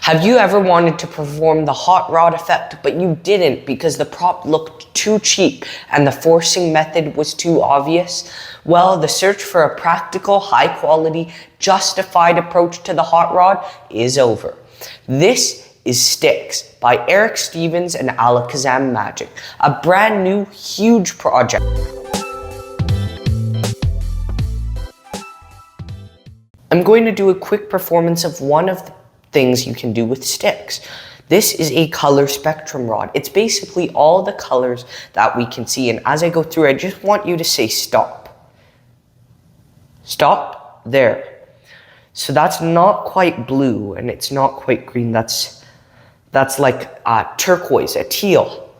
Have you ever wanted to perform the hot rod effect, but you didn't because the prop looked too cheap and the forcing method was too obvious? Well, the search for a practical, high quality, justified approach to the hot rod is over. This is Stixx by Eric Stevens and Alakazam Magic, a brand new, huge project. I'm going to do a quick performance of one of the things you can do with Stixx. This is a color spectrum rod. It's basically all the colors that we can see. And as I go through, I just want you to say stop. Stop there. So that's not quite blue and it's not quite green. That's like turquoise, a teal.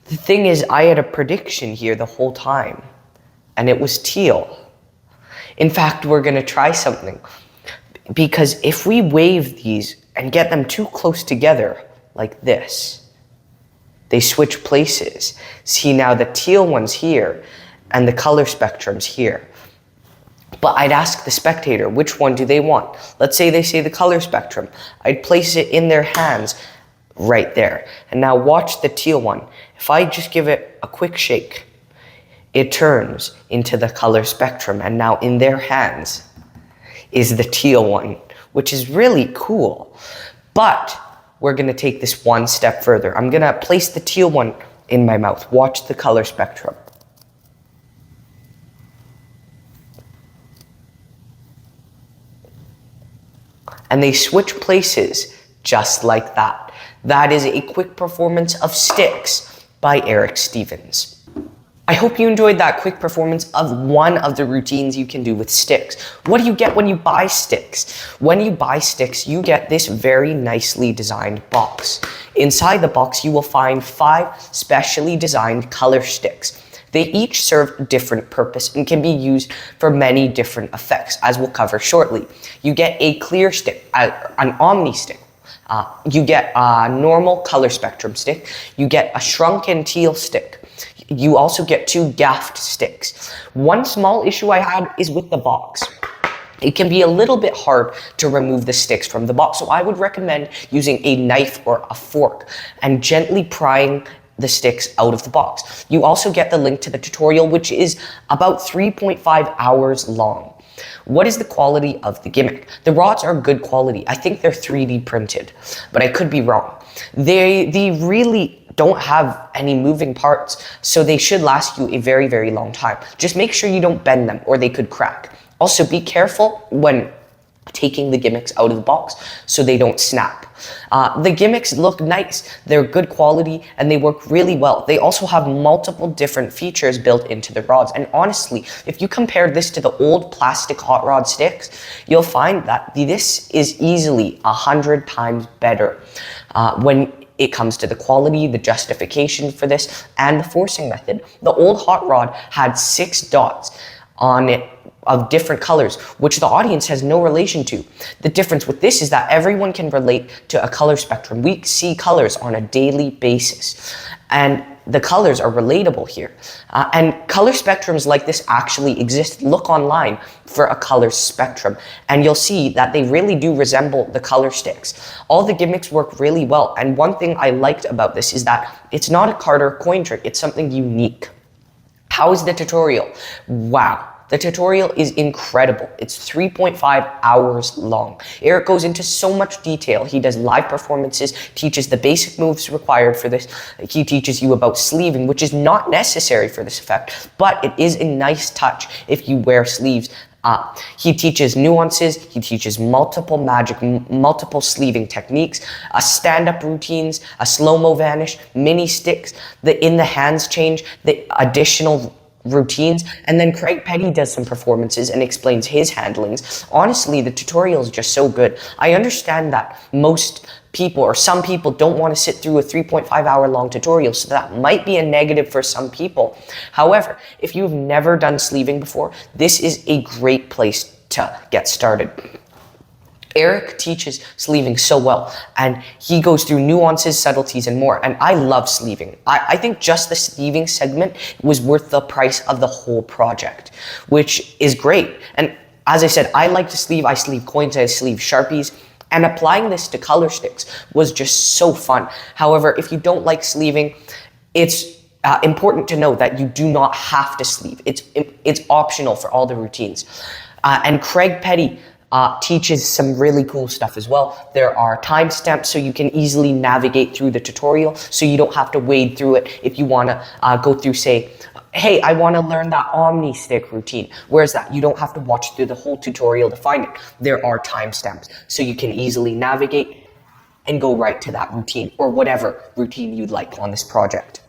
The thing is, I had a prediction here the whole time and it was teal. In fact, we're gonna try something. Because if we wave these and get them too close together, like this, they switch places. See, now the teal one's here and the color spectrum's here. But I'd ask the spectator, which one do they want? Let's say they say the color spectrum. I'd place it in their hands right there. And now watch the teal one. If I just give it a quick shake, it turns into the color spectrum. And now in their hands is the teal one, which is really cool. But we're gonna take this one step further. I'm gonna place the teal one in my mouth. Watch the color spectrum. And they switch places just like that. That is a quick performance of Stixx by Eric Stevens. I hope you enjoyed that quick performance of one of the routines you can do with Stixx. What do you get when you buy Stixx? When you buy Stixx, you get this very nicely designed box. Inside the box, you will find 5 specially designed color sticks. They each serve a different purpose and can be used for many different effects, as we'll cover shortly. You get a clear stick, an omni stick. You get a normal color spectrum stick. You get a shrunken teal stick. You also get 2 gaffed sticks. One small issue I had is with the box. It can be a little bit hard to remove the sticks from the box, so I would recommend using a knife or a fork and gently prying the sticks out of the box. You also get the link to the tutorial, which is about 3.5 hours long. What is the quality of the gimmick? The rods are good quality. I think they're 3D printed, but I could be wrong. They really don't have any moving parts, so they should last you a very, very long time. Just make sure you don't bend them or they could crack. Also, be careful when taking the gimmicks out of the box so they don't snap. The gimmicks look nice, they're good quality, and they work really well. They also have multiple different features built into the rods, and honestly, if you compare this to the old plastic hot rod Stixx, you'll find that this is easily 100 times better when it comes to the quality, the justification for this, and the forcing method. The old hot rod had 6 dots on it of different colors, which the audience has no relation to. The difference with this is that everyone can relate to a color spectrum. We see colors on a daily basis, and the colors are relatable here. And color spectrums like this actually exist. Look online for a color spectrum, and you'll see that they really do resemble the color sticks. All the gimmicks work really well, and one thing I liked about this is that it's not a card or coin trick, it's something unique. How is the tutorial? Wow. The tutorial is incredible. It's 3.5 hours long. Eric goes into so much detail. He does live performances, teaches the basic moves required for this. He teaches you about sleeving, which is not necessary for this effect, but it is a nice touch if you wear sleeves. He teaches nuances, he teaches multiple magic, multiple sleeving techniques, stand-up routines, a slow-mo vanish, mini sticks, the in the hands change, the additional routines, and then Craig Petty does some performances and explains his handlings. Honestly, the tutorial is just so good. I understand that most people or some people don't want to sit through a 3.5 hour long tutorial, so that might be a negative for some people. However, if you've never done sleeving before, this is a great place to get started. Eric teaches sleeving so well, and he goes through nuances, subtleties, and more, and I love sleeving. I think just the sleeving segment was worth the price of the whole project, which is great. And as I said, I like to sleeve. I sleeve coins, I sleeve Sharpies, And applying this to color sticks was just so fun. However, if you don't like sleeving, it's important to know that you do not have to sleeve. It's optional for all the routines. And Craig Petty teaches some really cool stuff as well. There are timestamps so you can easily navigate through the tutorial, so you don't have to wade through it if you want to go through, say, hey, I want to learn that Omni stick routine. Where's that? You don't have to watch through the whole tutorial to find it. There are timestamps so you can easily navigate and go right to that routine or whatever routine you'd like on this project.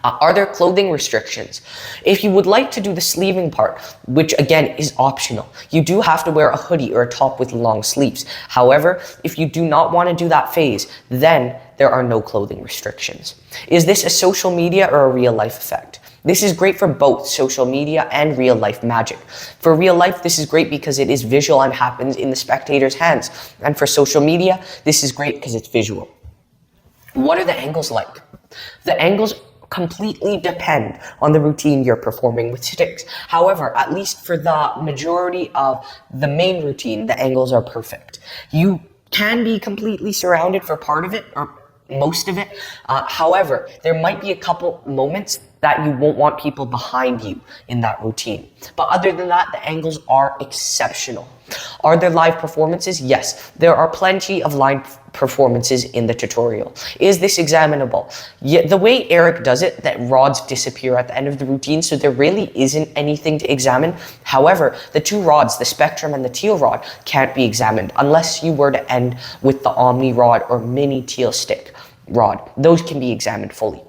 Are there clothing restrictions? If you would like to do the sleeving part, which again is optional, you do have to wear a hoodie or a top with long sleeves. However, if you do not want to do that phase, then there are no clothing restrictions. Is this a social media or a real life effect? This is great for both social media and real life magic. For real life, this is great because it is visual and happens in the spectator's hands. And for social media, this is great because it's visual. What are the angles like? The angles completely depend on the routine you're performing with Stixx. However, at least for the majority of the main routine, the angles are perfect. You can be completely surrounded for part of it, or most of it. However, there might be a couple moments that you won't want people behind you in that routine. But other than that, the angles are exceptional. Are there live performances? Yes, there are plenty of live performances in the tutorial. Is this examinable? Yeah, the way Eric does it, that rods disappear at the end of the routine, so there really isn't anything to examine. However, the two rods, the Spectrum and the Teal rod, can't be examined unless you were to end with the Omni rod or mini Teal stick rod. Those can be examined fully.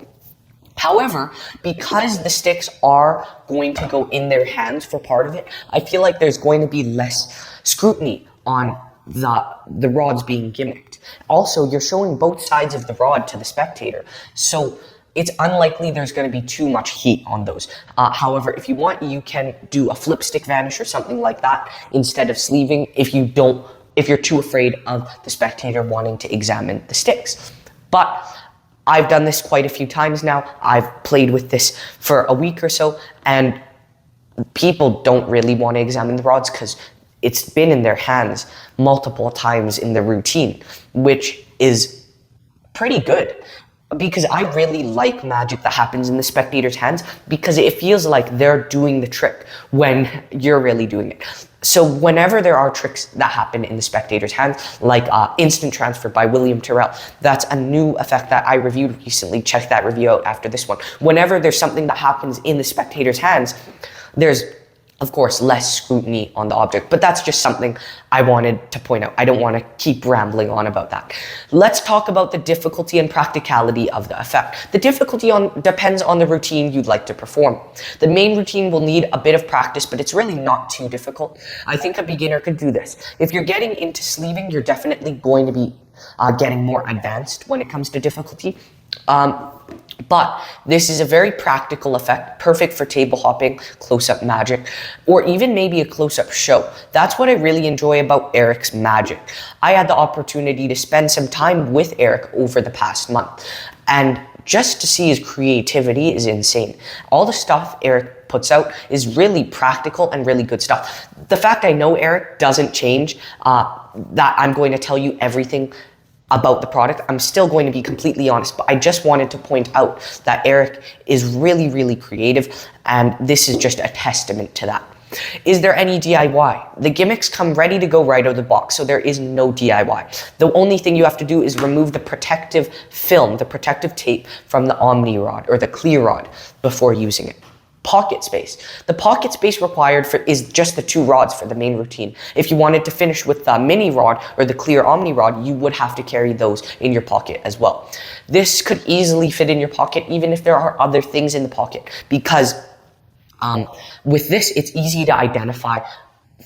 However, because the sticks are going to go in their hands for part of it, I feel like there's going to be less scrutiny on the rods being gimmicked. Also, you're showing both sides of the rod to the spectator, so it's unlikely there's going to be too much heat on those. However, if you want, you can do a flip stick vanish or something like that instead of sleeving if you're too afraid of the spectator wanting to examine the sticks. But I've done this quite a few times now. I've played with this for a week or so, and people don't really want to examine the rods because it's been in their hands multiple times in the routine, which is pretty good. Because I really like magic that happens in the spectator's hands because it feels like they're doing the trick when you're really doing it. So whenever there are tricks that happen in the spectator's hands, like instant transfer by William Tyrrell, that's a new effect that I reviewed recently. Check that review out after this one. Whenever there's something that happens in the spectator's hands, there's of course less scrutiny on the object, but that's just something I wanted to point out. I don't want to keep rambling on about that. Let's talk about the difficulty and practicality of the effect. The difficulty depends on the routine you'd like to perform. The main routine will need a bit of practice, but it's really not too difficult. I think a beginner could do this. If you're getting into sleeving, you're definitely going to be getting more advanced when it comes to difficulty. But this is a very practical effect, perfect for table hopping, close-up magic, or even maybe a close-up show. That's what I really enjoy about Eric's magic. I had the opportunity to spend some time with Eric over the past month, and just to see his creativity is insane. All the stuff Eric puts out is really practical and really good stuff. The fact I know Eric doesn't change that I'm going to tell you everything about the product. I'm still going to be completely honest, but I just wanted to point out that Eric is really, really creative, and this is just a testament to that. Is there any DIY? The gimmicks come ready to go right out of the box, so there is no DIY. The only thing you have to do is remove the protective film, the protective tape from the Omni rod or the clear rod before using it. Pocket space. The pocket space required is just the two rods for the main routine. If you wanted to finish with the mini rod or the clear Omni rod, you would have to carry those in your pocket as well. This could easily fit in your pocket even if there are other things in the pocket, because with this, it's easy to identify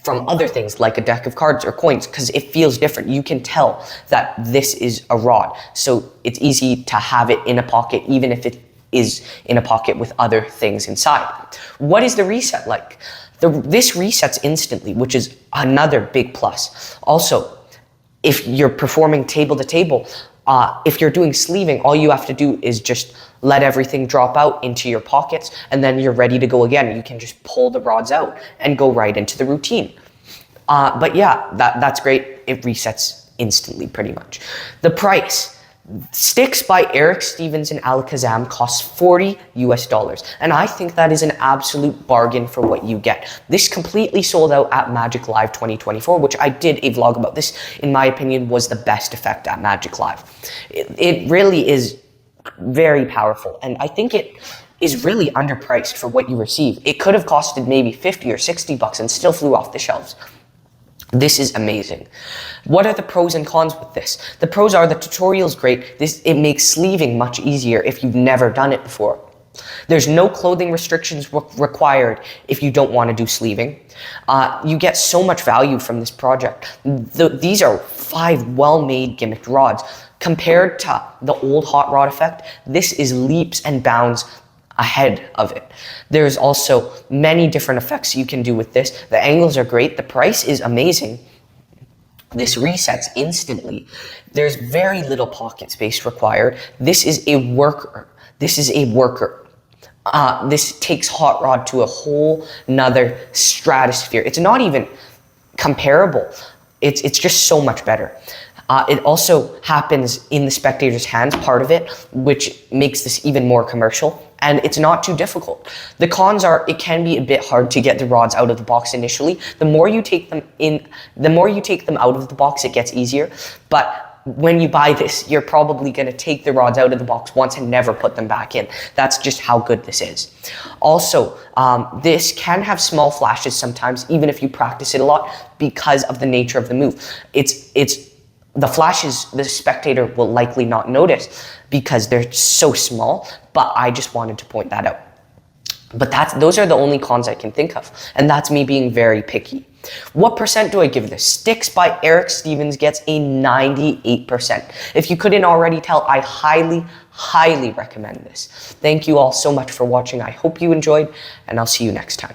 from other things like a deck of cards or coins because it feels different. You can tell that this is a rod, so it's easy to have it in a pocket even if it is in a pocket with other things inside. What is the reset like? This resets instantly, which is another big plus. Also, if you're performing table to table, if you're doing sleeving, all you have to do is just let everything drop out into your pockets and then you're ready to go again. You can just pull the rods out and go right into the routine. But yeah, that's great. It resets instantly, pretty much. The price. Stixx by Eric Stevens and Alakazam costs $40 US, and I think that is an absolute bargain for what you get. This completely sold out at Magic Live 2024, which I did a vlog about. This, in my opinion, was the best effect at Magic Live. It really is very powerful, and I think it is really underpriced for what you receive. It could have costed maybe 50 or 60 bucks and still flew off the shelves. This is amazing. What are the pros and cons with this? The pros are the tutorial's great. It makes sleeving much easier if you've never done it before. There's no clothing restrictions required if you don't want to do sleeving. You get so much value from this project. These are 5 well-made gimmicked rods. Compared to the old hot rod effect, this is leaps and bounds ahead of it. There's also many different effects you can do with this. The angles are great. The price is amazing. This resets instantly. There's very little pocket space required. This is a worker. This takes hot rod to a whole nother stratosphere. It's not even comparable. It's just so much better. It also happens in the spectator's hands, part of it, which makes this even more commercial, and it's not too difficult. The cons are it can be a bit hard to get the rods out of the box initially. The more you take them out of the box, it gets easier. But when you buy this, you're probably going to take the rods out of the box once and never put them back in. That's just how good this is. Also, this can have small flashes sometimes, even if you practice it a lot, because of the nature of the move. The flashes the spectator will likely not notice because they're so small, but I just wanted to point that out. But those are the only cons I can think of, and that's me being very picky. What percent do I give this? Stixx by Eric Stevens gets a 98%. If you couldn't already tell, I highly, highly recommend this. Thank you all so much for watching. I hope you enjoyed, and I'll see you next time.